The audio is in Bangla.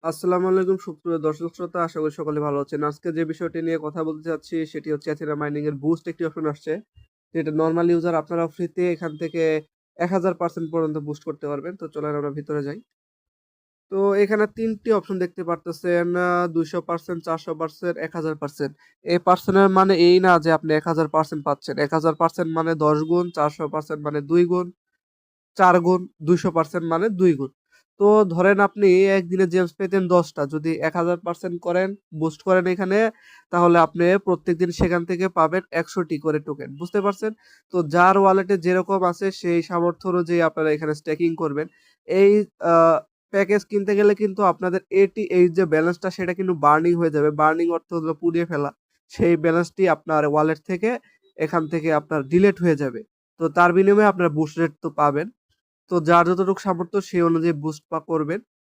আসসালামু আলাইকুম সুপ্রিয় দর্শক শ্রোতা, আশা করি সকলে ভালো আছেন। আজকে যে বিষয়টি নিয়ে কথা বলতে চাচ্ছি সেটি হচ্ছে এথেরিয়াম মাইনিং এর বুস্ট একটি অপশন আসছে। যেটা নরমাল ইউজার আপনারা ফ্রিতে এখান থেকে 1000% পর্যন্ত বুস্ট করতে পারবেন। তো চলেন আমরা ভিতরে যাই। তো এখানে ৩ টি অপশন দেখতে পারতেছেন 200%, 400%, 1000%। এই পার্সেন্টের মানে এই না যে আপনি 1000% পাচ্ছেন। 1000% মানে ১০ গুণ, 400% মানে ২ গুণ, ৪ গুণ, ২০০% মানে ২ গুণ। তো ধরেন আপনি একদিনে জেমস পেতেন ১০ টা। যদি ১০০০% করেন, বুস্ট করেন এখানে, তাহলে আপনি প্রত্যেকদিন সেখান থেকে পাবেন ১০০ টি করে টোকেন। বুঝতে পারছেন? তো যার ওয়ালেটে যেরকম আছে সেই সামর্থ্য অনুযায়ী আপনারা এখানে স্ট্যাকিং করবেন। এই আ প্যাকেজ কিনতে গেলে কিন্তু আপনাদের এই যে ব্যালেন্সটা সেটা কিন্তু বার্নিং হয়ে যাবে। বার্নিং অর্থ হলো পুড়িয়ে ফেলা। সেই ব্যালেন্সটি আপনার ওয়ালেট থেকে এখান থেকে আপনার ডিলিট হয়ে যাবে। তো তার বিনিময়ে আপনারা বুস্ট রেট তো পাবেন। তো যার যতটুকু সামর্থ্য সেই অনুযায়ী বুস্ট করবেন।